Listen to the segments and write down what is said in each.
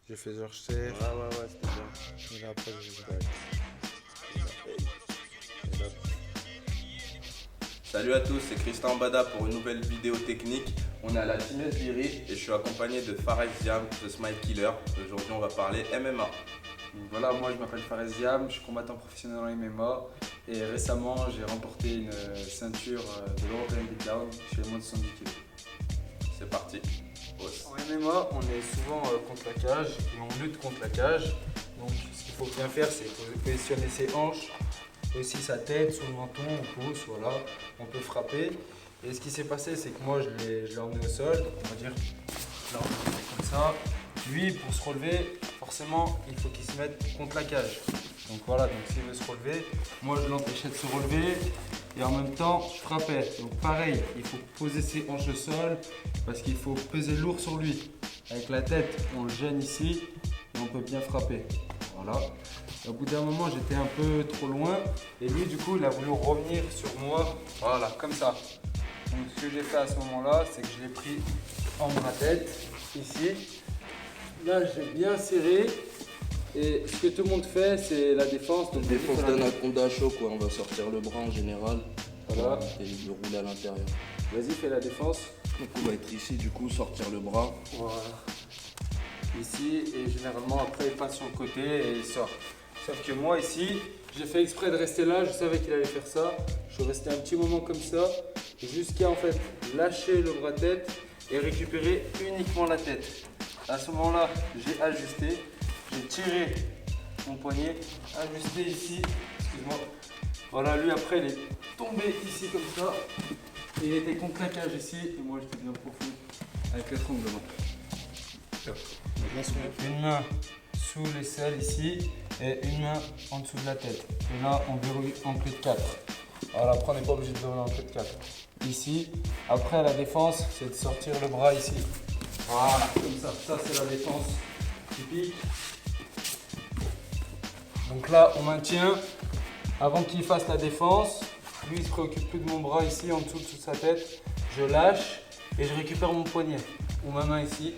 J'ai fait genre Ouais, safe. ouais, ouais, c'était bien. Et là, après, j'ai fait Tac. back. Et là. Salut à tous, c'est Christian Bada pour une nouvelle vidéo technique. On est à la Team Esbiri et je suis accompagné de Fares Ziam, The Smile Killer. Aujourd'hui, on va parler MMA. Donc voilà, moi je m'appelle Fares Ziam, je suis combattant professionnel en MMA et récemment j'ai remporté une ceinture de l'European Beatdown chez les moins de 70 kg. C'est parti. Hausse. En MMA, on est souvent contre la cage et on lutte contre la cage. Donc ce qu'il faut bien faire, c'est positionner ses hanches, aussi sa tête, sous le menton, on pousse, voilà, on peut frapper. Et ce qui s'est passé, c'est que moi je l'ai emmené au sol, donc on va dire, là on le met comme ça. Lui, pour se relever, forcément, il faut qu'il se mette contre la cage. Donc voilà, donc s'il veut se relever, moi je l'empêchais de se relever et en même temps je frappais. Donc pareil, il faut poser ses hanches au sol parce qu'il faut peser lourd sur lui. Avec la tête, on le gêne ici et on peut bien frapper. Voilà. Et au bout d'un moment, j'étais un peu trop loin et lui, du coup, il a voulu revenir sur moi. Voilà, comme ça. Donc ce que j'ai fait à ce moment-là, c'est que je l'ai pris en bras tête, ici. Là, j'ai bien serré. Et ce que tout le monde fait, c'est la défense. Donc Défense d'anaconda chaud quoi, on va sortir le bras en général Voilà. et le rouler à l'intérieur. Vas-y, fais la défense. Donc on va être ici du coup, sortir le bras. Voilà. Ici, et généralement après il passe sur le côté et il sort. Sauf que moi ici, j'ai fait exprès de rester là, je savais qu'il allait faire ça. Je suis resté un petit moment comme ça, jusqu'à en fait lâcher le bras tête et récupérer uniquement la tête. À ce moment-là, j'ai ajusté, j'ai tiré mon poignet, ajusté ici, excuse-moi. Voilà, lui après il est tombé ici comme ça. Il était contre la cage ici et moi j'étais bien profond avec l'étranglement. Une main sous l'aisselle ici et une main en dessous de la tête. Et là on verrouille en clé de 4. Voilà, après on n'est pas obligé de verrouiller en clé de 4. Ici, après la défense, c'est de sortir le bras ici. Voilà, comme ça. Ça c'est la défense typique. Donc là on maintient avant qu'il fasse la défense. Lui il se préoccupe plus de mon bras ici en dessous de sa tête. Je lâche et je récupère mon poignet ou ma main ici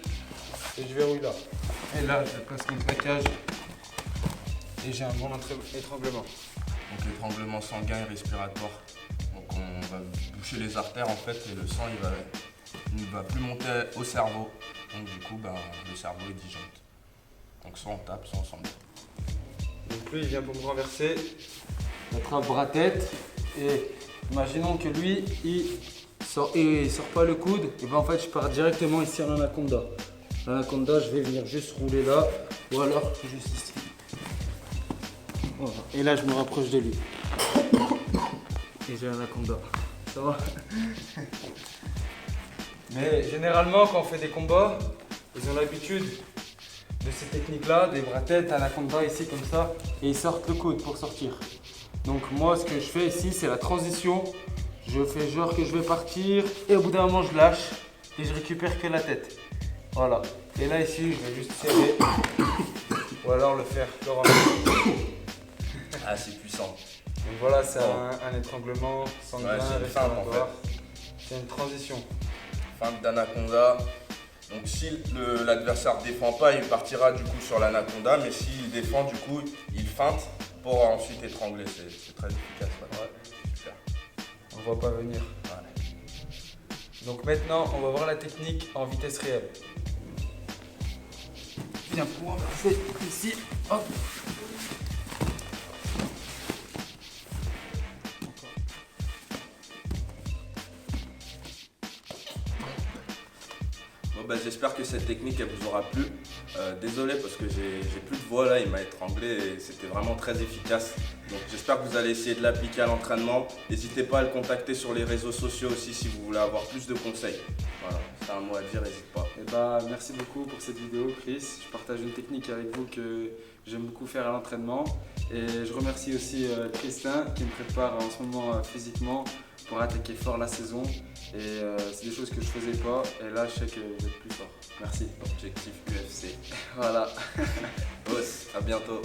et je verrouille là. Et là je le place contre la cage et j'ai un bon étranglement. Donc l'étranglement sanguin et respiratoire. Donc on va boucher les artères en fait et le sang il ne va plus monter au cerveau. Donc du coup le cerveau est disjoncté. Donc soit on tape, soit on s'en met. Donc lui il vient pour me renverser, j'attrape bras tête et imaginons que lui il sort pas le coude, et ben en fait je pars directement ici en anaconda. L'anaconda je vais venir juste rouler là ou alors juste ici. Voilà. Et là je me rapproche de lui. Et j'ai l'anaconda. Ça va? Mais généralement quand on fait des combats, ils ont l'habitude de ces techniques-là, des bras tête, anaconda ici comme ça, et ils sortent le coude pour sortir. Donc moi ce que je fais ici c'est la transition. Je fais genre que je vais partir et au bout d'un moment je lâche et je récupère que la tête. Voilà. Et là ici je vais juste serrer ou alors le faire le renverser. Ah c'est puissant. Donc voilà, c'est un étranglement sanguin, Ouais, c'est une feinte, en respiratoire. C'est une transition. Feinte d'anaconda. Donc si l'adversaire ne défend pas, il partira du coup sur l'anaconda, mais s'il défend du coup, il feinte pour ensuite étrangler. C'est très efficace. Ouais. Super. On ne va pas venir. Ouais. Donc maintenant, on va voir la technique en vitesse réelle. Viens pour renverser ici. Hop. Bon, j'espère que cette technique elle vous aura plu. Désolé parce que j'ai plus de voix là, il m'a étranglé et c'était vraiment très efficace. Donc j'espère que vous allez essayer de l'appliquer à l'entraînement. N'hésitez pas à le contacter sur les réseaux sociaux aussi si vous voulez avoir plus de conseils. Voilà, c'est un mot à dire, n'hésite pas. Et bah, merci beaucoup pour cette vidéo, Chris. Je partage une technique avec vous que j'aime beaucoup faire à l'entraînement. Et je remercie aussi Christin qui me prépare en ce moment physiquement pour attaquer fort la saison. Et c'est des choses que je faisais pas. Et là, je sais que je vais être plus fort. Merci. Objectif UFC. Voilà. Boss, à bientôt.